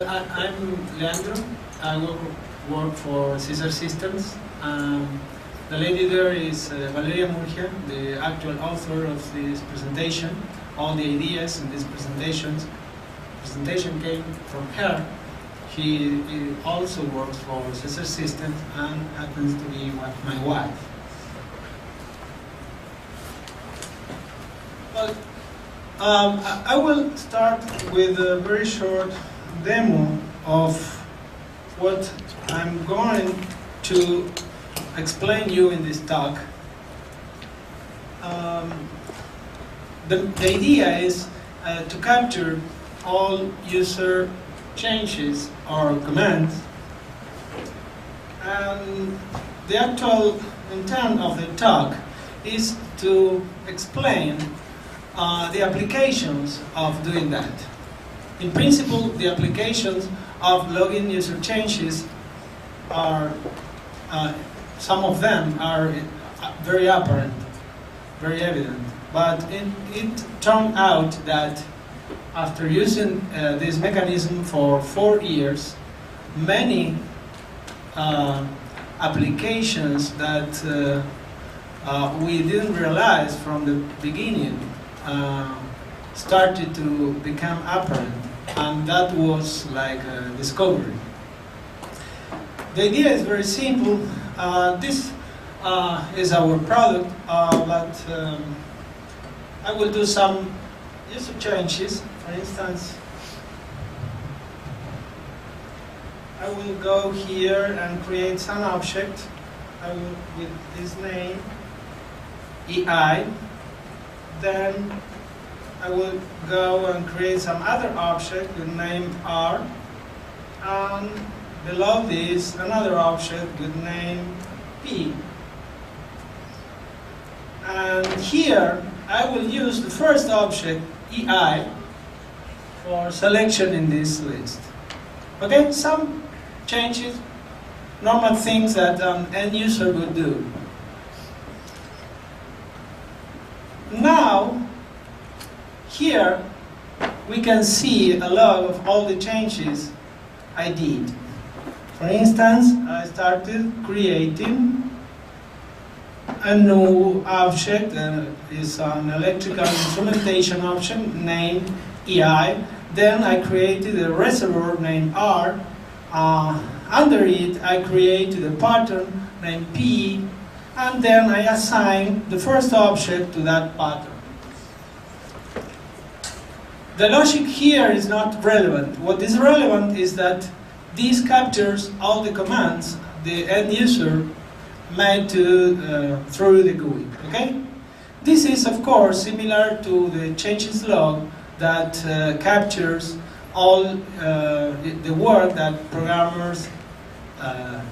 I'm Leandro. I work for Caesar Systems. The lady there is Valeria Murgia, the actual author of this presentation. All the ideas in this presentation came from her. She also works for Caesar Systems and happens to be my wife. Well, I will start with a very short demo of what I'm going to explain you in this talk. The idea is to capture all user changes or commands, and the actual intent of the talk is to explain the applications of doing that. In principle, the applications of logging user changes are, some of them are very apparent, very evident. But it turned out that after using this mechanism for 4 years, many applications that we didn't realize from the beginning started to become apparent, and that was like a discovery. The idea is very simple. This is our product, but I will do some user changes. For instance, I will go here and create some object. I will with this name, EI. Then I will go and create some other object with name R, and below this another object with name P. And here I will use the first object, EI, for selection in this list. Okay, some changes, normal things that an end user would do. Now, here we can see a log of all the changes I did. For instance, I started creating a new object, is an electrical instrumentation object named EI. Then I created a reservoir named R. Under it, I created a pattern named P, and then I assigned the first object to that pattern. The logic here is not relevant. What is relevant is that this captures all the commands the end user made through the GUI. Okay? This is, of course, similar to the changes log that captures all the work that programmers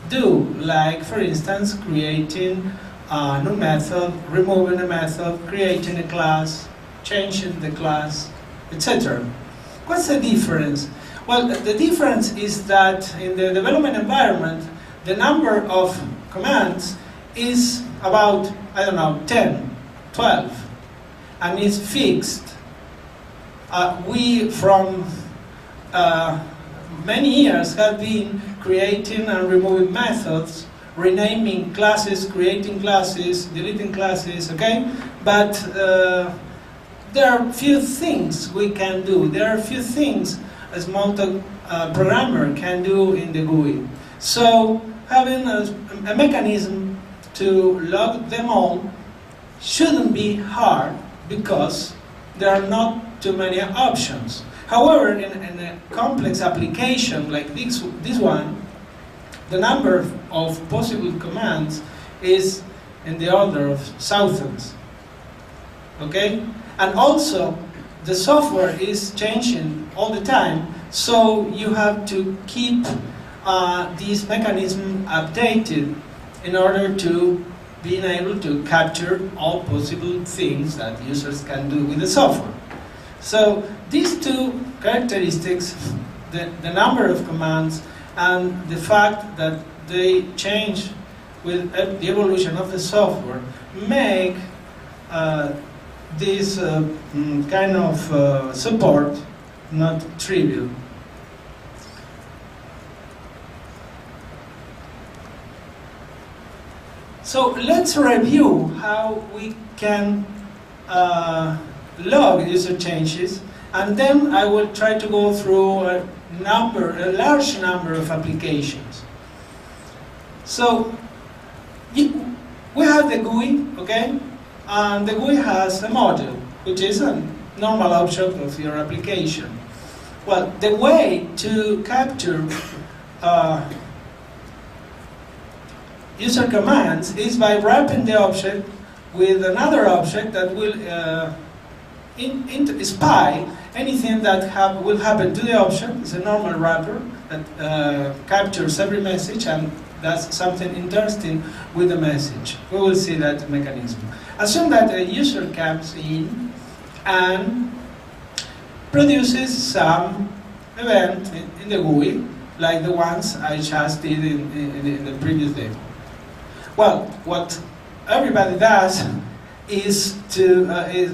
do, like, for instance, creating a new method, removing a method, creating a class, changing the class, etc. What's the difference? Well, the difference is that in the development environment, the number of commands is about, 10, 12, and it's fixed. We, from many years, have been creating and removing methods, renaming classes, creating classes, deleting classes, okay? But there are few things we can do. There are few things a Smalltalk programmer can do in the GUI. So having a mechanism to log them all shouldn't be hard, because there are not too many options. However, in a complex application like this one, the number of possible commands is in the order of thousands. Okay? And also, the software is changing all the time, so you have to keep this mechanism updated in order to being able to capture all possible things that users can do with the software. So these two characteristics, the number of commands and the fact that they change with the evolution of the software, make this kind of support not trivial. So let's review how we can log user changes, and then I will try to go through a large number of applications. So we have the GUI, okay? And the GUI has a model, which is a normal object of your application. Well, the way to capture user commands is by wrapping the object with another object that will spy anything that will happen to the object. It's a normal wrapper that captures every message and does something interesting with the message. We will see that mechanism. Assume that a user comes in and produces some event in the GUI, like the ones I just did in the previous demo. Well, what everybody does is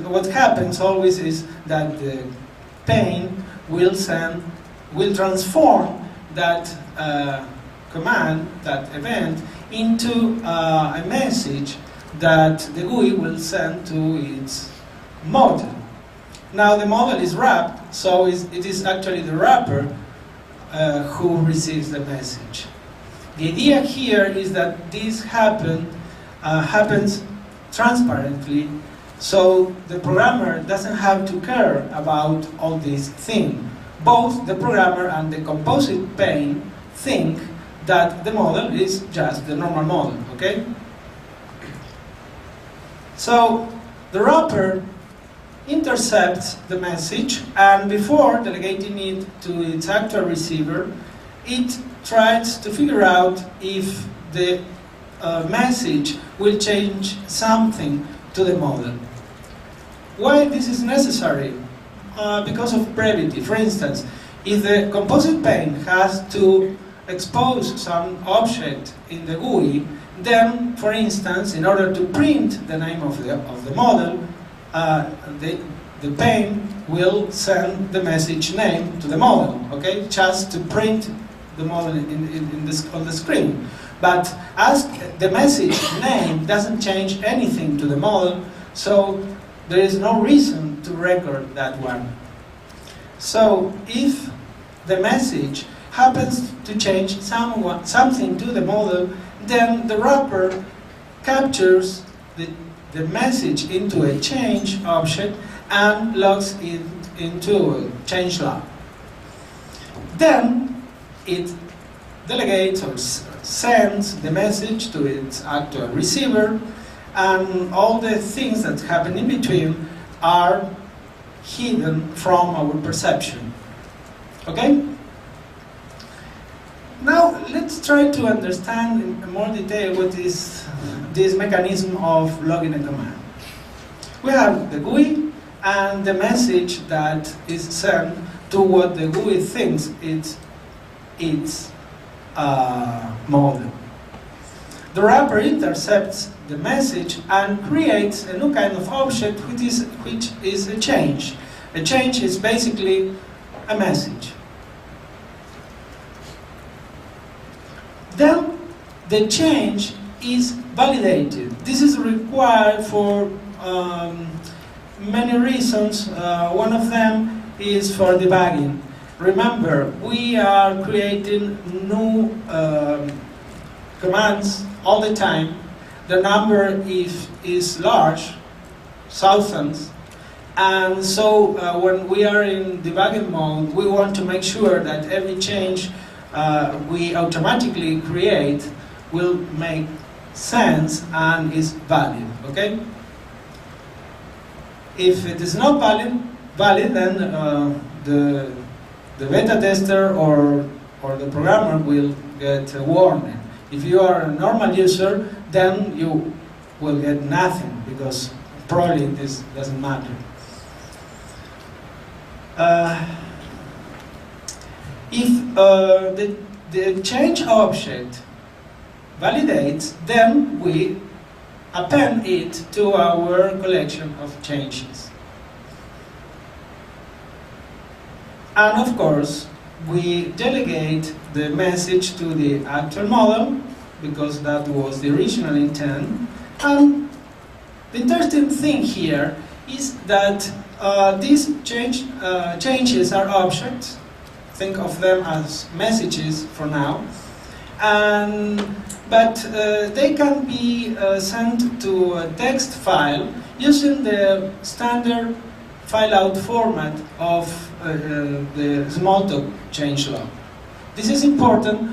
what happens always is that the pane will transform that command, that event, into a message that the GUI will send to its model. Now the model is wrapped, so it is actually the wrapper who receives the message. The idea here is that this happens transparently, so the programmer doesn't have to care about all these things. Both the programmer and the composite pane think that the model is just the normal model, okay? So the wrapper intercepts the message, and before delegating it to its actual receiver, it tries to figure out if the message will change something to the model. Why this is necessary? Because of brevity. For instance, if the composite pane has to expose some object in the GUI, then, for instance, in order to print the name of the model, the pane will send the message name to the model, okay, just to print the model on the screen. But as the message name doesn't change anything to the model, so there is no reason to record that one. So if the message happens to change something to the model, then the wrapper captures the message into a change object and logs it into a change log. Then it delegates or sends the message to its actual receiver, and all the things that happen in between are hidden from our perception. Okay? Now let's try to understand in more detail what is this mechanism of logging a command. We have the GUI and the message that is sent to what the GUI thinks it's its model. The wrapper intercepts the message and creates a new kind of object which is a change. A change is basically a message. Then the change is validated. This is required for many reasons. One of them is for debugging. Remember, we are creating new commands all the time. The number is large, thousands, and so when we are in debugging mode, we want to make sure that every change we automatically create will make sense and is valid. Okay? If it is not valid, then the beta tester or the programmer will get a warning. If you are a normal user, then you will get nothing, because probably this doesn't matter. If the change object validates, then we append it to our collection of changes. And of course, we delegate the message to the actual model, because that was the original intent. And the interesting thing here is that these changes are objects. Think of them as messages for now. But they can be sent to a text file using the standard file out format of the Smalltalk changelog. This is important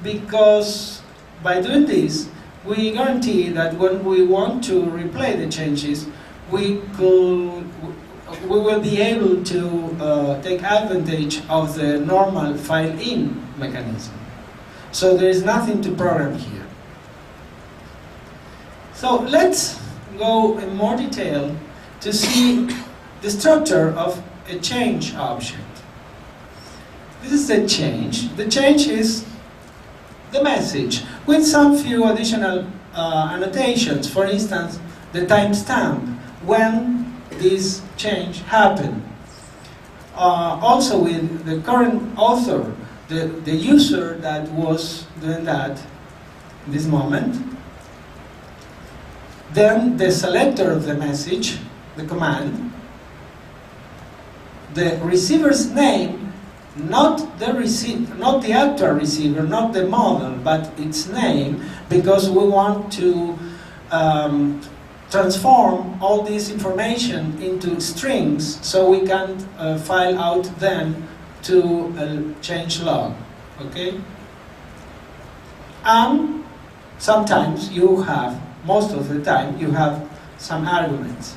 because by doing this, we guarantee that when we want to replay the changes, we will be able to take advantage of the normal file-in mechanism. So there is nothing to program here. So let's go in more detail to see the structure of a change object. This is the change. The change is the message with some few additional annotations. For instance, the timestamp when this change happened. Also with the current author, the user that was doing that in this moment. Then the selector of the message, the command. The receiver's name, not the actual receiver, not the model, but its name, because we want to transform all this information into strings so we can file out then to a change log, okay? And sometimes you have, most of the time, you have some arguments.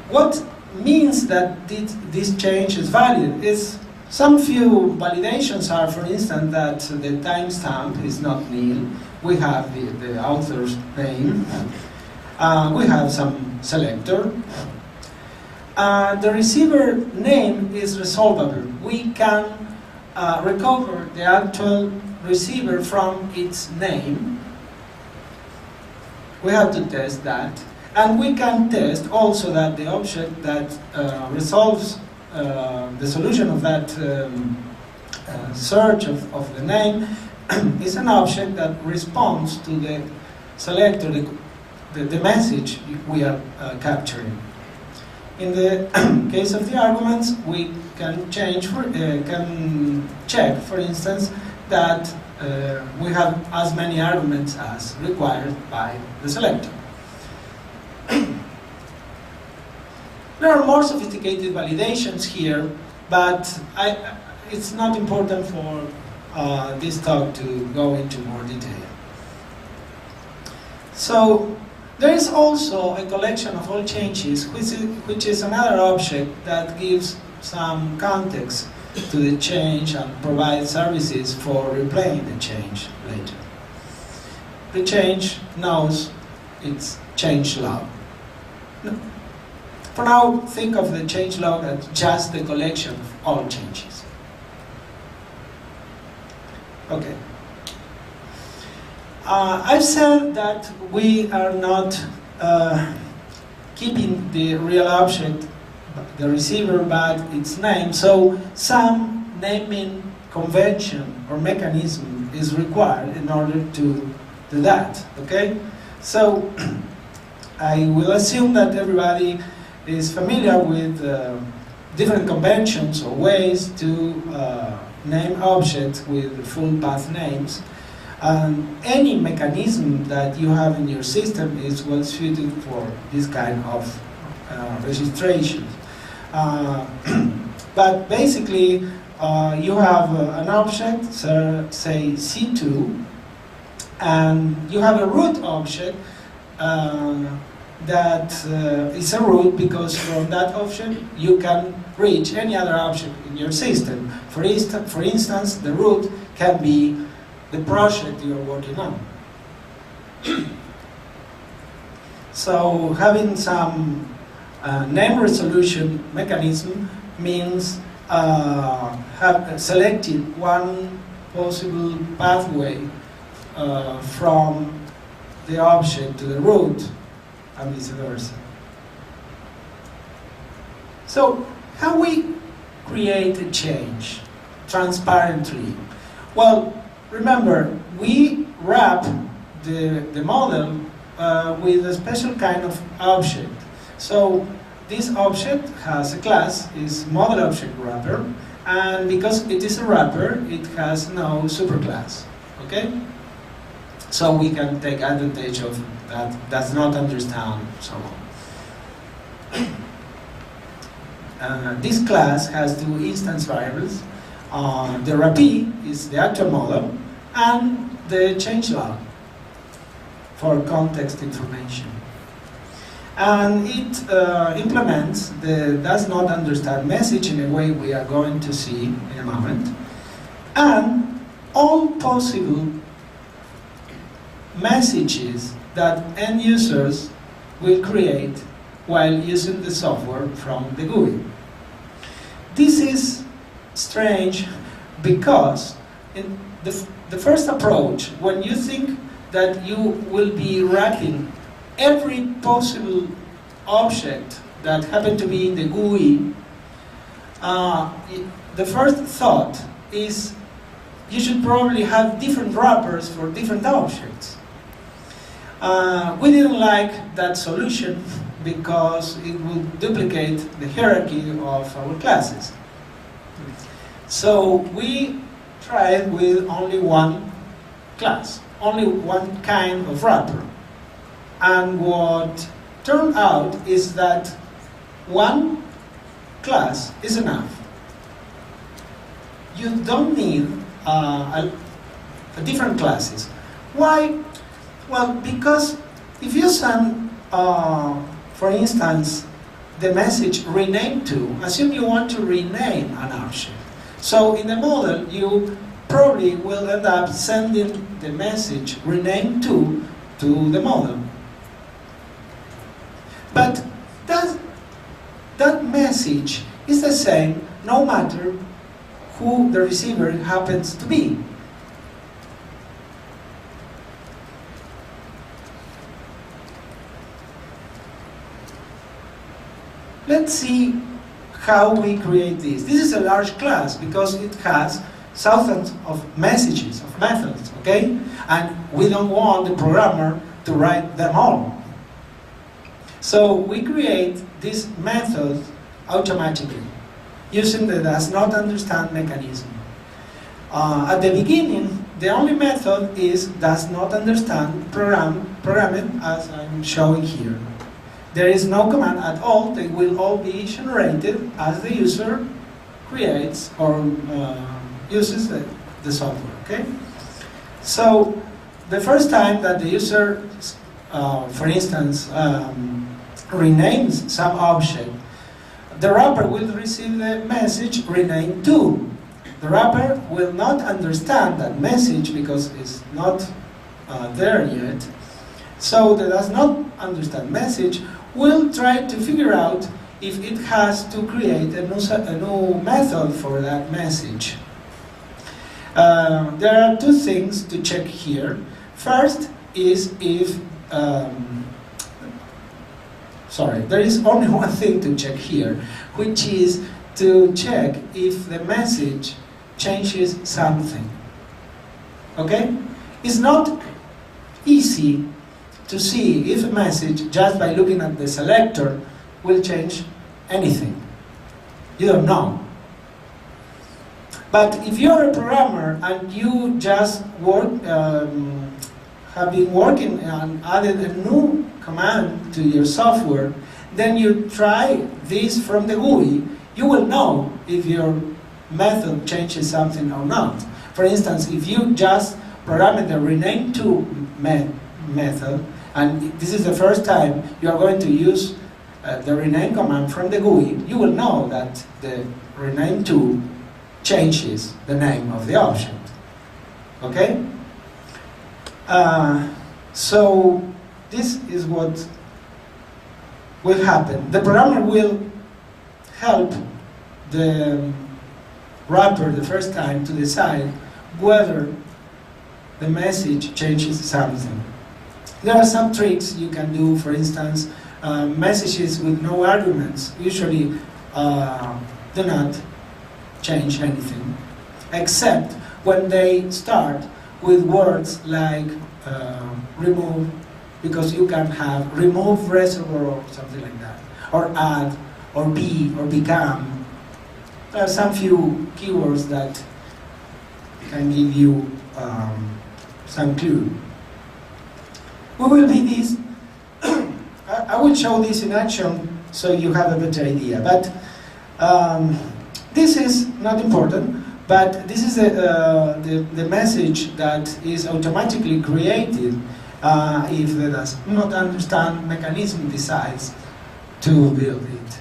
What means that this change is valid is some few validations are, for instance, that the timestamp is not nil. We have the author's name. We have some selector. The receiver name is resolvable. We can recover the actual receiver from its name. We have to test that. And we can test also that the object that resolves the solution of that search of the name is an object that responds to the selector, the message we are capturing. In the case of the arguments, we can check, for instance, that we have as many arguments as required by the selector. There are more sophisticated validations here, but it's not important for this talk to go into more detail. So there is also a collection of all changes, which is another object that gives some context to the change and provides services for replaying the change later. The change knows its change log. For now, think of the change log as just the collection of all changes. Okay. I've said that we are not keeping the real object, the receiver, but its name. So some naming convention or mechanism is required in order to do that. Okay. So I will assume that everybody is familiar with different conventions or ways to name objects with full path names. Any mechanism that you have in your system is well suited for this kind of registration. But basically, you have an object, say C2, and you have a root object that is a root because from that object you can reach any other object in your system. For instance, the root can be the project you are working on. So having some name resolution mechanism means have selected one possible pathway from the object to the root and vice versa. So how we create a change transparently? Well, remember, we wrap the model with a special kind of object. So this object has a class, is model object wrapper, and because it is a wrapper, it has no superclass. Okay? So we can take advantage of that, does not understand, so on. This class has two instance variables. The wrappee is the actual model, and the changelog for context information. And it implements the does not understand message in a way we are going to see in a moment, and all possible messages that end users will create while using the software from the GUI. This is strange because in the first approach, when you think that you will be wrapping every possible object that happened to be in the GUI, the first thought is you should probably have different wrappers for different objects. We didn't like that solution because it would duplicate the hierarchy of our classes. So we tried with only one class, only one kind of wrapper. And what turned out is that one class is enough. You don't need different classes. Why? Well, because if you send, for instance, the message rename to, assume you want to rename an object. So in the model, you probably will end up sending the message rename to the model. But that message is the same no matter who the receiver happens to be. Let's see how we create this. This is a large class because it has thousands of messages, of methods, okay? And we don't want the programmer to write them all. So we create this method automatically using the does not understand mechanism. At the beginning, the only method is does not understand programming as I'm showing here. There is no command at all. They will all be generated as the user creates or uses the software, okay? So the first time that the user, for instance, renames some object, the wrapper will receive the message rename to. The wrapper will not understand that message because it's not there yet. So the does not understand message will try to figure out if it has to create a new method for that message. There are two things to check here. First is if there is only one thing to check here, which is to check if the message changes something. Okay? It's not easy to see if a message, just by looking at the selector, will change anything. You don't know. But if you're a programmer and you just have been working and added a new command to your software, then you try this from the GUI, you will know if your method changes something or not. For instance, if you just program the rename to method, and this is the first time you are going to use the rename command from the GUI, you will know that the rename to changes the name of the object. Okay? So this is what will happen. The programmer will help the wrapper the first time to decide whether the message changes something. There are some tricks you can do. For instance, messages with no arguments usually do not change anything, except when they start with words like remove, because you can have remove reservoir or something like that, or add, or be, or become. There are some few keywords that can give you some clue. We will be this. I will show this in action so you have a better idea. But this is not important. But this is the message that is automatically created if the does not understand mechanism decides to build it.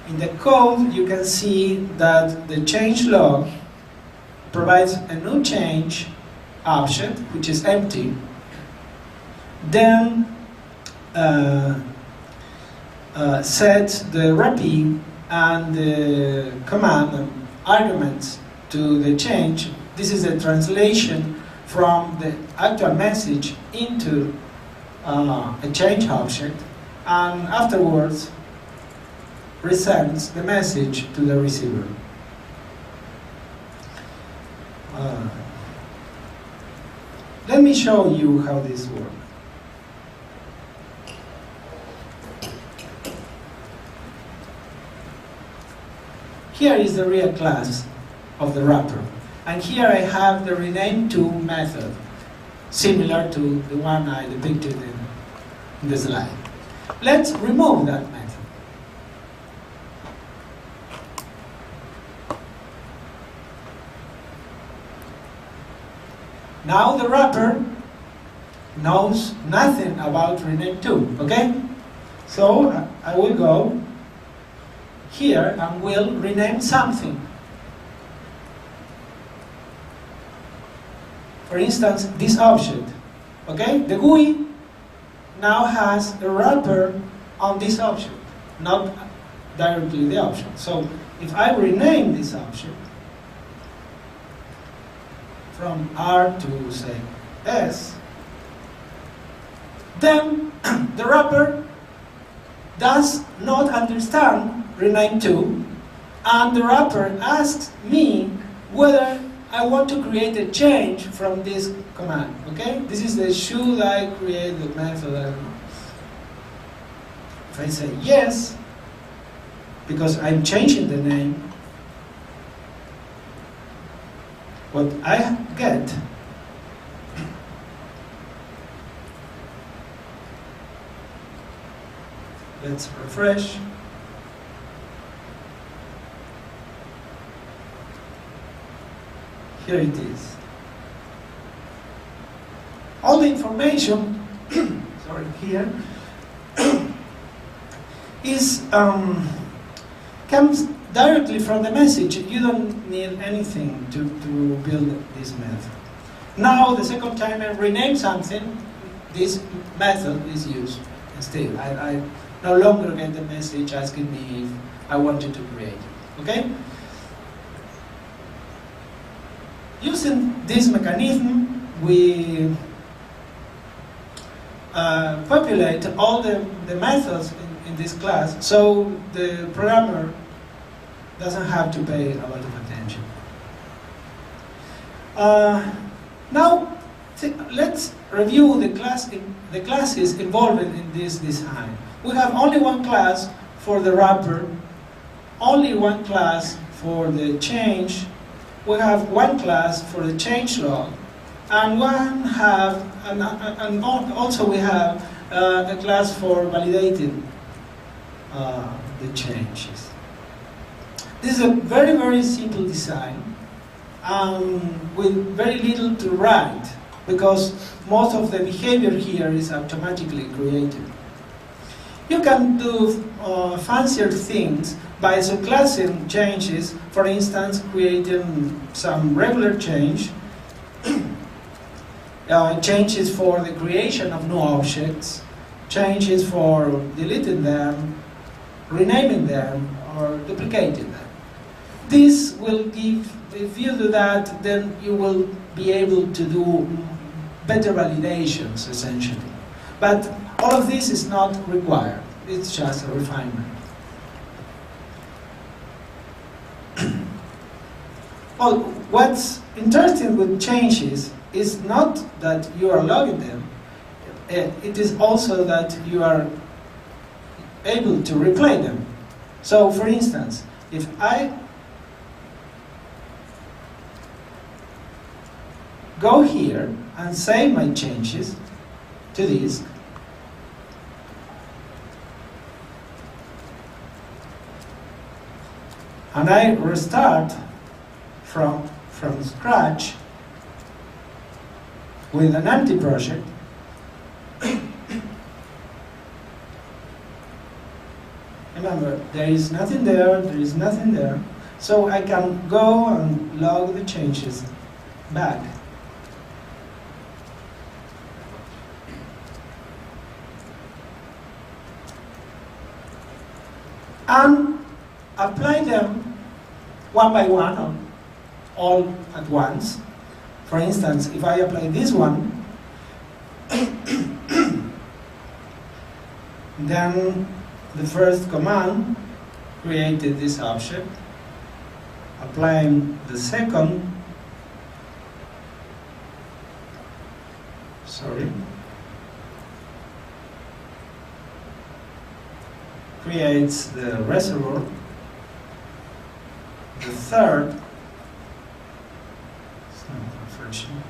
In the code, you can see that the change log provides a new change object, which is empty. Then sets the repeat and the command arguments to the change. This is a translation from the actual message into a change object, and afterwards resends the message to the receiver. Let me show you how this works. Here is the real class of the wrapper. And here I have the rename to method, similar to the one I depicted in the slide. Let's remove that method. Now the wrapper knows nothing about rename to, okay? So I will go here and will rename something. For instance, this object, okay? The GUI now has a wrapper on this object, not directly the object. So if I rename this object from R to, say, S, then the wrapper does not understand rename to, and the wrapper asks me whether I want to create a change from this command, okay? This is the should I create the method, I don't know. If I say yes, because I'm changing the name, what I get let's refresh. Here it is. All the information, sorry, here, is comes directly from the message. You don't need anything to build this method. Now, the second time I rename something, this method is used instead. I no longer get the message asking me if I wanted to create it. Okay? Using this mechanism, we populate all the methods in this class, so the programmer doesn't have to pay a lot of attention. Now, let's review the classes involved in this design. We have only one class for the wrapper, only one class for the change. We have one class for the change log, and also we have a class for validating the changes. This is a very, very simple design with very little to write, because most of the behavior here is automatically created. You can do fancier things by subclassing changes, for instance, creating some regular change, changes for the creation of new objects, changes for deleting them, renaming them, or duplicating them. This will give, if you do that, then you will be able to do better validations, essentially. But all of this is not required. It's just a refinement. Well, what's interesting with changes is not that you are logging them, it is also that you are able to replay them. So, for instance, if I go here and save my changes to disk, and I restart from scratch with an empty project, remember, there is nothing there, so I can go and log the changes back. And apply them one by one or all at once. For instance, if I apply this one, then the first command created this object. Applying the second, creates the reservoir. The third, it's not refreshing.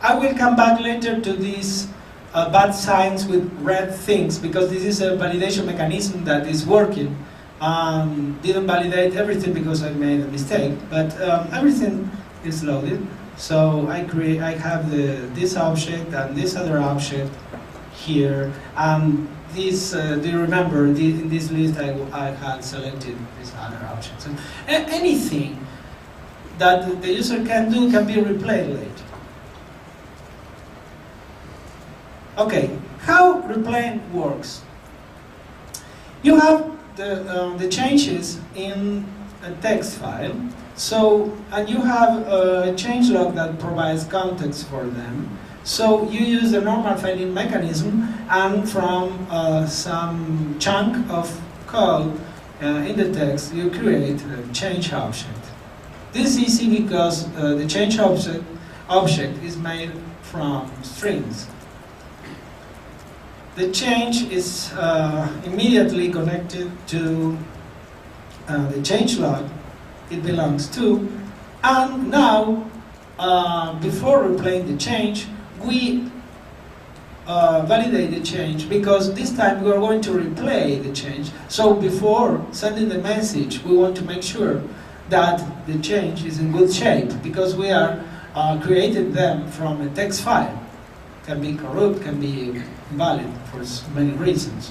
I will come back later to these bad signs with red things, because this is a validation mechanism that is working. Didn't validate everything because I made a mistake, but everything is loaded. So I have this object and this other object here, and this. Do you remember in this list I had selected this other object? So anything that the user can do can be replayed later. Okay, how replaying works? You have the changes in a text file, and you have a changelog that provides context for them. So you use the normal filing mechanism, and from some chunk of code in the text, you create a change object. This is easy because the change object is made from strings. The change is immediately connected to the changelog it belongs to, and now, before replaying the change, we validate the change, because this time we are going to replay the change. So before sending the message, we want to make sure that the change is in good shape, because we are creating them from a text file. Can be corrupt, can be invalid for many reasons.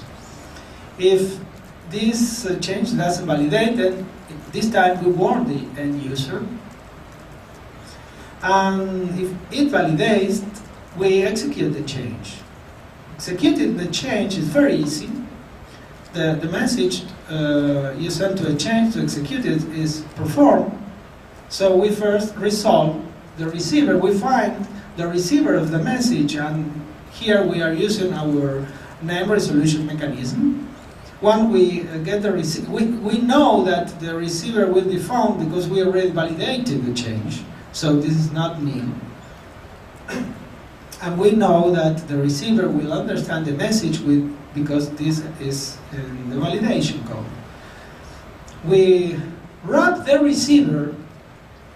If this change doesn't validate, then this time we warn the end user. And if it validates, we execute the change. Executing the change is very easy. The message you send to a change to execute it is performed. So we first resolve the receiver. We find the receiver of the message, and here we are using our name resolution mechanism. When we get the receiver, we know that the receiver will be found because we already validated the change. So this is not new. And we know that the receiver will understand the message because this is in the validation code. We wrap the receiver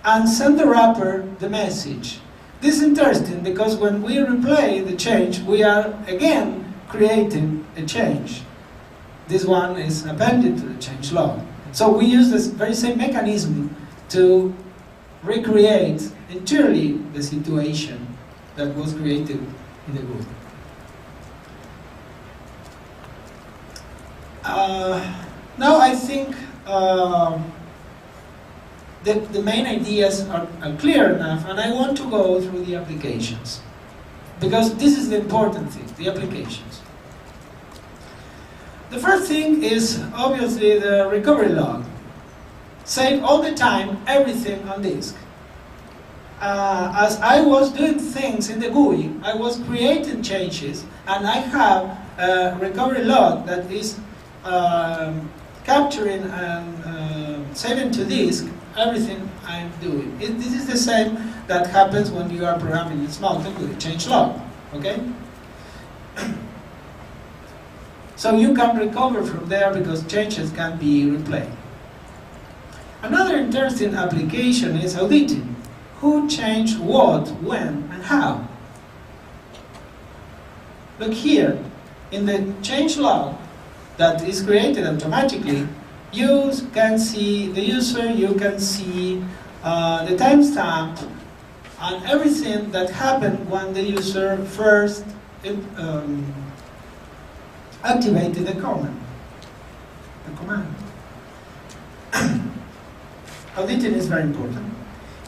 and send the wrapper the message. This is interesting because when we replay the change, we are again creating a change. This one is appended to the change log. So we use this very same mechanism to recreate entirely the situation that was created in the group. Now I think the main ideas are clear enough, and I want to go through the applications, because this is the important thing, the applications. The first thing is obviously the recovery log. Save all the time everything on disk. as I was doing things in the GUI, I was creating changes, and I have a recovery log that is capturing and saving to disk everything I'm doing. This is the same that happens when you are programming in Smalltalk with a change log, okay? So you can recover from there because changes can be replayed. Another interesting application is auditing. Who changed what, when, and how? Look here, in the change log that is created automatically, you can see the user, you can see the timestamp, and everything that happened when the user first activated the command. Auditing is very important.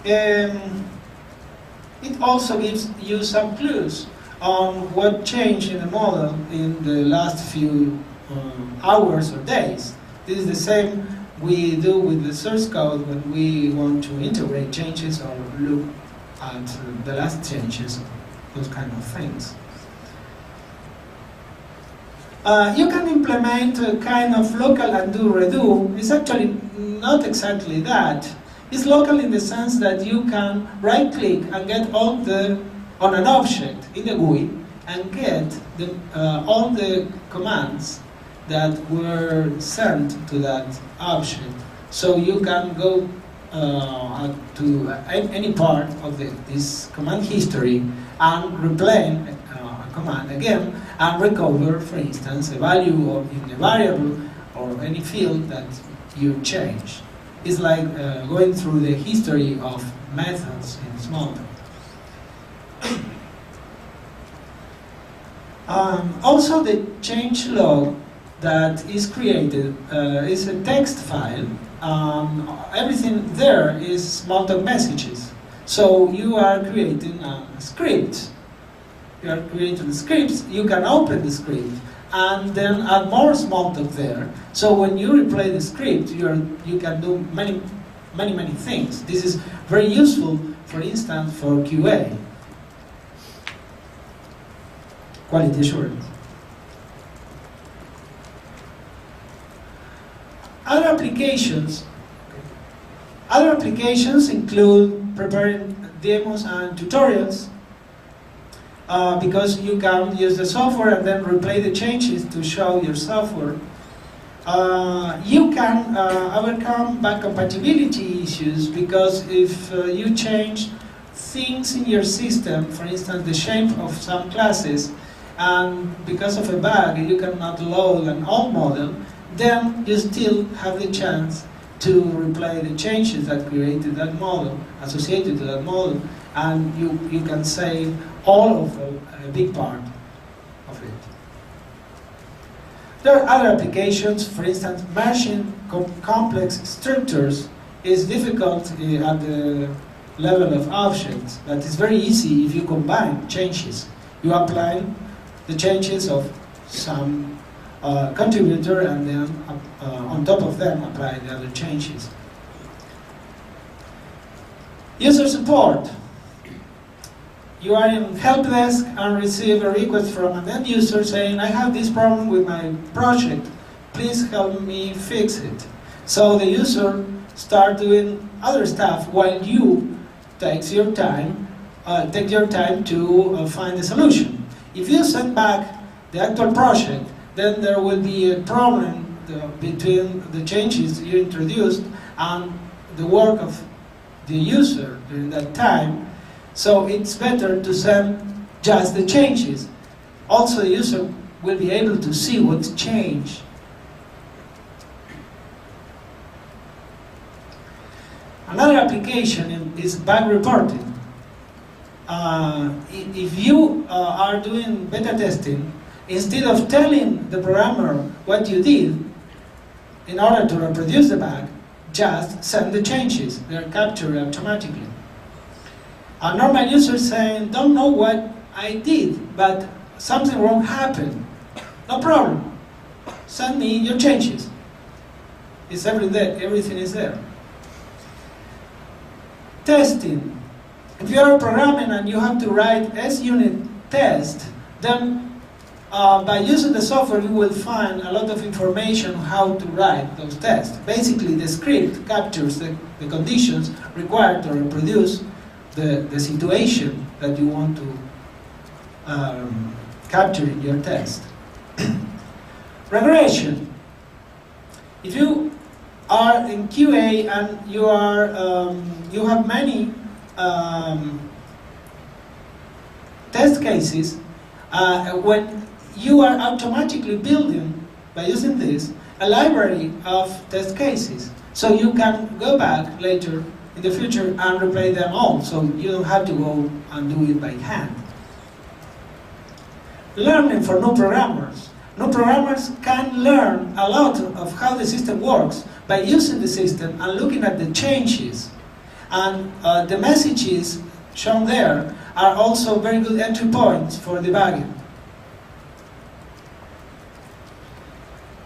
It also gives you some clues on what changed in the model in the last few hours or days. This is the same we do with the source code when we want to integrate changes or look at the last changes, those kind of things. You can implement a kind of local undo-redo. It's actually not exactly that. It's local in the sense that you can right-click and get on an object in the GUI and get all the commands that were sent to that object. So you can go to any part of this command history and replay a command again and recover, for instance, a value in a variable or any field that you changed. It's like going through the history of methods in Smalltalk. Also, the change log that is created is a text file. Everything there is Smalltalk messages. So you are creating a script. You are creating scripts. You can open the script and then add more Smalltalk there. So when you replay the script, you can do many things. This is very useful, for instance, for QA, quality assurance. Other applications include preparing demos and tutorials, because you can use the software and then replay the changes to show your software. You can overcome backcompatibility issues, because if you change things in your system, for instance the shape of some classes, and because of a bug you cannot load an old model, then you still have the chance to replay the changes that created that model, associated to that model, and you can save all of a big part of it. There are other applications. For instance, merging complex structures is difficult at the level of objects, but it's very easy if you combine changes. You apply the changes of some contributor and then on top of them apply the other changes. User support. You are in help desk and receive a request from an end user saying, I have this problem with my project, please help me fix it. So the user starts doing other stuff while you take your time to find a solution. If you send back the actual project, then there will be a problem between the changes you introduced and the work of the user during that time. So it's better to send just the changes. Also, the user will be able to see what's changed. Another application is bug reporting. If you are doing beta testing, instead of telling the programmer what you did in order to reproduce the bug, just send the changes. They are captured automatically. A normal user saying, don't know what I did, but something wrong happened. No problem. Send me your changes. It's everything is there. Testing. If you are programming and you have to write S-unit test, then by using the software you will find a lot of information on how to write those tests. Basically the script captures the conditions required to reproduce the situation that you want to capture in your test. Regression. If you are in QA and you have many test cases, when you are automatically building, by using this, a library of test cases. So you can go back later in the future and replay them all, so you don't have to go and do it by hand. Learning for new programmers. New programmers can learn a lot of how the system works by using the system and looking at the changes. And the messages shown there are also very good entry points for debugging.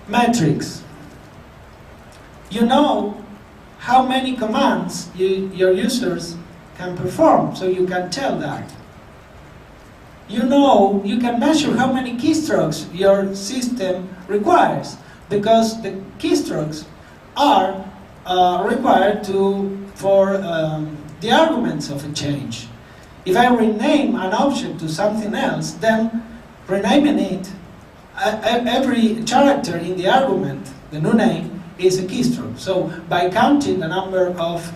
Metrics. You know how many commands your users can perform, so you can tell that. You know, you can measure how many keystrokes your system requires, because the keystrokes are required for the arguments of a change. If I rename an object to something else, then renaming it, every character in the argument, the new name, is a keystroke. So by counting the number of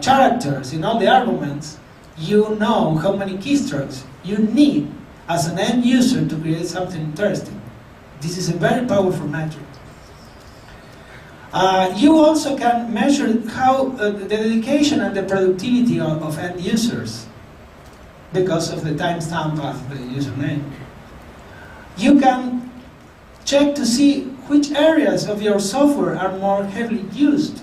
characters in all the arguments, you know how many keystrokes you need as an end user to create something interesting. This is a very powerful metric. You also can measure how the dedication and the productivity of end users because of the timestamp of the username. You can check to see which areas of your software are more heavily used.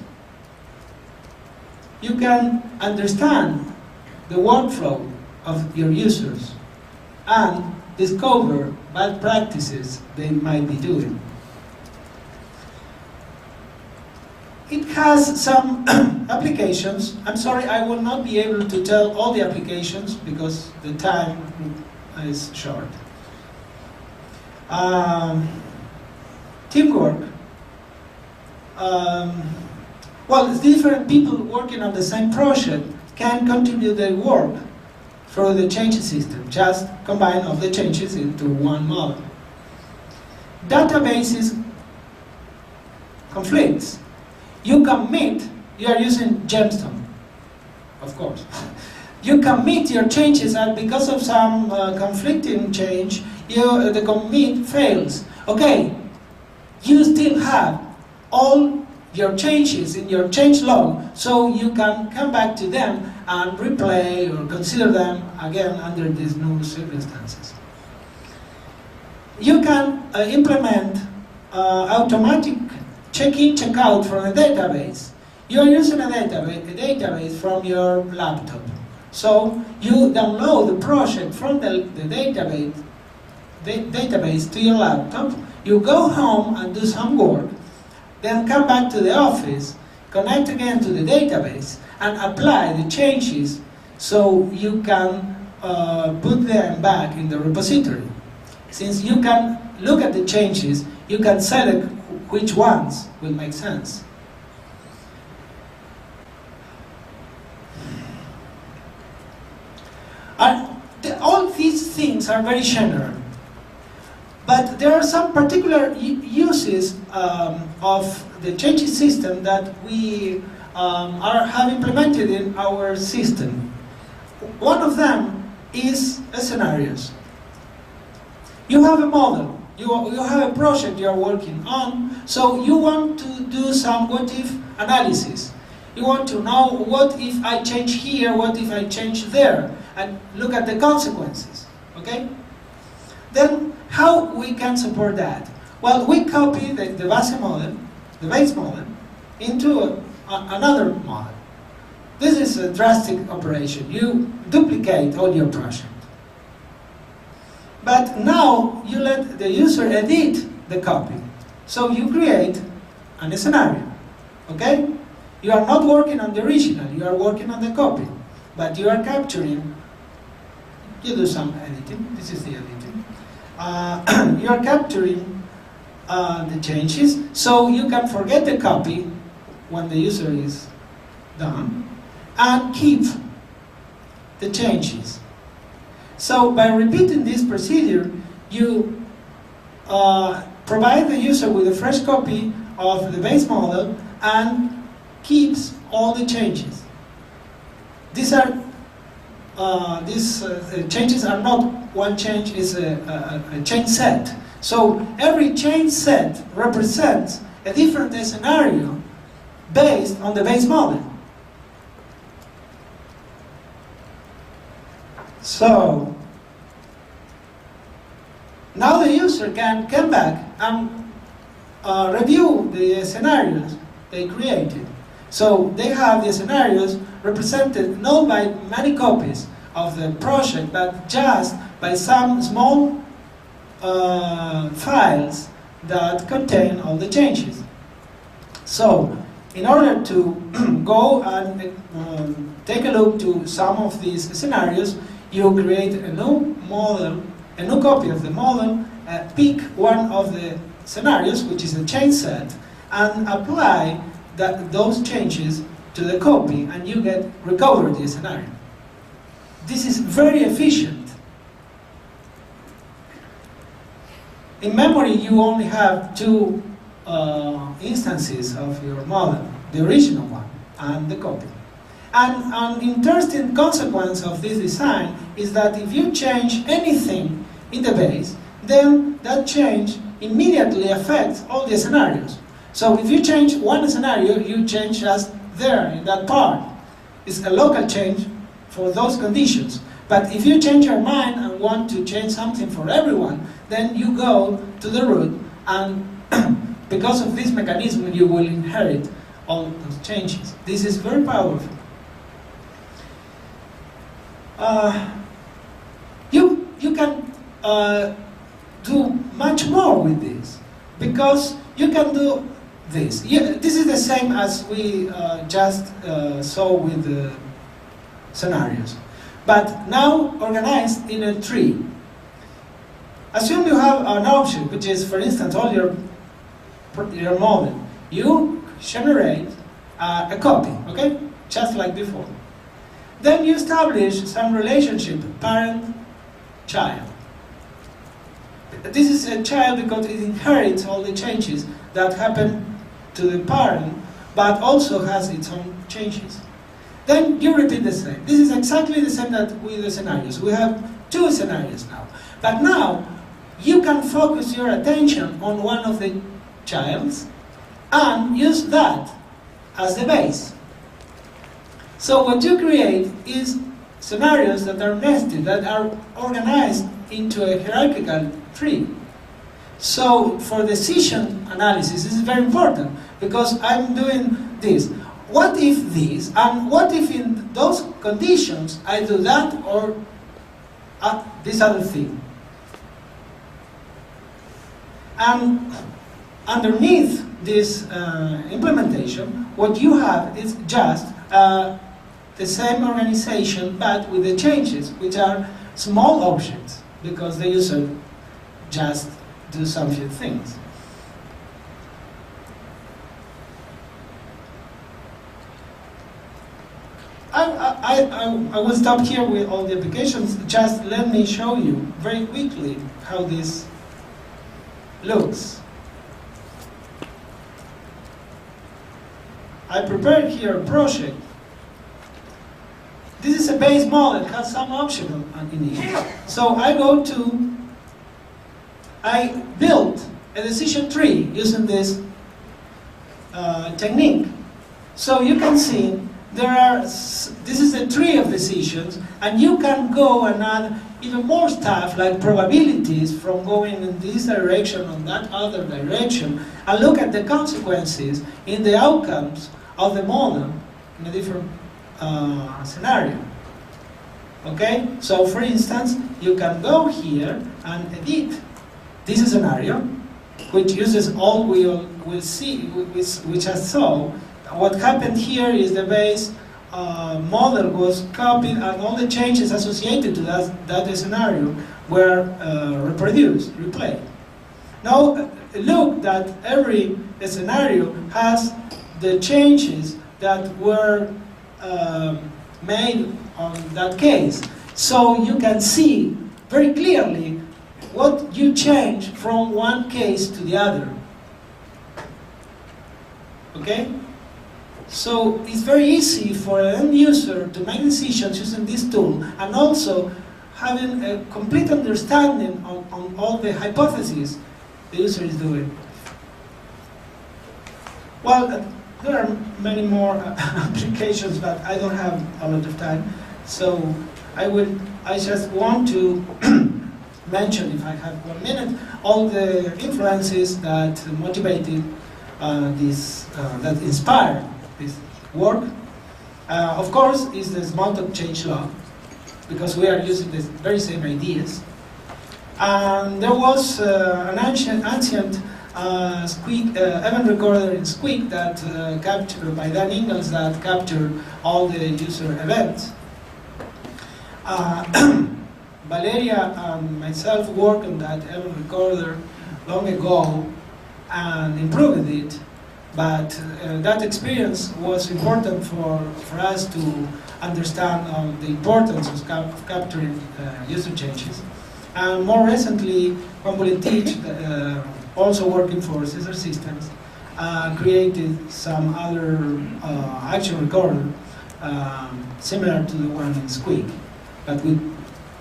You can understand the workflow of your users and discover bad practices they might be doing. It has some applications. I'm sorry, I will not be able to tell all the applications because the time is short. Teamwork. Well, different people working on the same project can contribute their work through the change system, just combine all the changes into one model. Databases conflicts. You commit, you are using Gemstone, of course. You commit your changes and because of some conflicting change, the commit fails. Okay, you still have all your changes in your change log, so you can come back to them and replay or consider them again under these new circumstances. You can implement automatic check-in, check-out from a database. You are using a database from your laptop. So you download the project from the database to your laptop. You go home and do some work, then come back to the office, connect again to the database, and apply the changes so you can put them back in the repository. Since you can look at the changes, you can select which ones will make sense. All these things are very general, but there are some particular uses of the changing system that we have implemented in our system. One of them is scenarios. You have a model. You have a project you are working on, so you want to do some what-if analysis. You want to know what if I change here, what if I change there, and look at the consequences, okay? Then how we can support that? Well, we copy the base model, into another model. This is a drastic operation. You duplicate all your project. But now you let the user edit the copy. So you create a scenario, okay? You are not working on the original, you are working on the copy. but you are capturing, you do some editing, this is the editing, you are capturing the changes, so you can forget the copy when the user is done, and keep the changes. So by repeating this procedure, you provide the user with a fresh copy of the base model and keeps all the changes. These changes are not one change, is a change set. So every change set represents a different scenario based on the base model. So now the user can come back and review the scenarios they created. So they have the scenarios represented not by many copies of the project, but just by some small files that contain all the changes. So in order to go and take a look to some of these scenarios, you create a new model, a new copy of the model, pick one of the scenarios, which is a change set, and apply those changes to the copy, and you recover the scenario. This is very efficient. In memory, you only have two instances of your model, the original one and the copy. And an interesting consequence of this design is that if you change anything in the base, then that change immediately affects all the scenarios. So if you change one scenario, you change just there in that part. It's a local change for those conditions. But if you change your mind and want to change something for everyone, then you go to the root, and because of this mechanism, you will inherit all those changes. This is very powerful. You can do much more with this, because you can do this. This is the same as we just saw with the scenarios, but now organized in a tree. Assume you have an object, which is, for instance, all your model. You generate a copy, okay? Just like before. Then you establish some relationship, parent-child. This is a child because it inherits all the changes that happen to the parent, but also has its own changes. Then you repeat the same. This is exactly the same that with the scenarios. We have two scenarios now. But now, you can focus your attention on one of the childs and use that as the base. So what you create is scenarios that are nested, that are organized into a hierarchical tree. So for decision analysis, this is very important, because I'm doing this. What if this, and what if in those conditions I do that or this other thing? And underneath this implementation, what you have is just the same organization, but with the changes, which are small objects, because the user just do some few things. I will stop here with all the applications. Just let me show you very quickly how this looks. I prepared here a project. This is a base model, it has some optional in it. So I built a decision tree using this technique. So you can see this is a tree of decisions, and you can go and add even more stuff like probabilities from going in this direction or that other direction, and look at the consequences in the outcomes of the model in a different scenario. Okay, so for instance, you can go here and edit this scenario, which uses all we will see, which I saw. What happened here is the base model was copied and all the changes associated to that scenario were reproduced, replayed. Now look that every scenario has the changes that were made on that case. So you can see very clearly what you change from one case to the other. Okay? So it's very easy for an end user to make decisions using this tool and also having a complete understanding on all the hypotheses the user is doing. Well, there are many more applications, but I don't have a lot of time. So I just want to mention, if I have 1 minute, all the influences that motivated that inspired this work. Of course, is the Smalltalk change law, because we are using the very same ideas. And there was an ancient Squeak, event recorder in Squeak that captured by Dan Ingalls that captured all the user events. Valeria and myself worked on that event recorder long ago and improved it, but that experience was important for us to understand the importance of capturing user changes. And more recently, Juan Buletich, also working for Caesar Systems, created some other action recorder similar to the one in Squeak, but with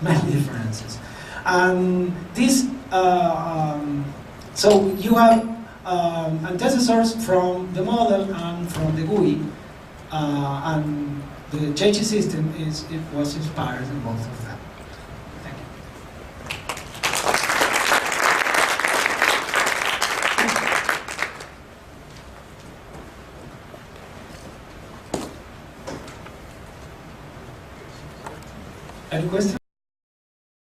many differences. And this, so you have antecessors from the model and from the GUI, and the change system was inspired in both of them. Thank you. Any questions?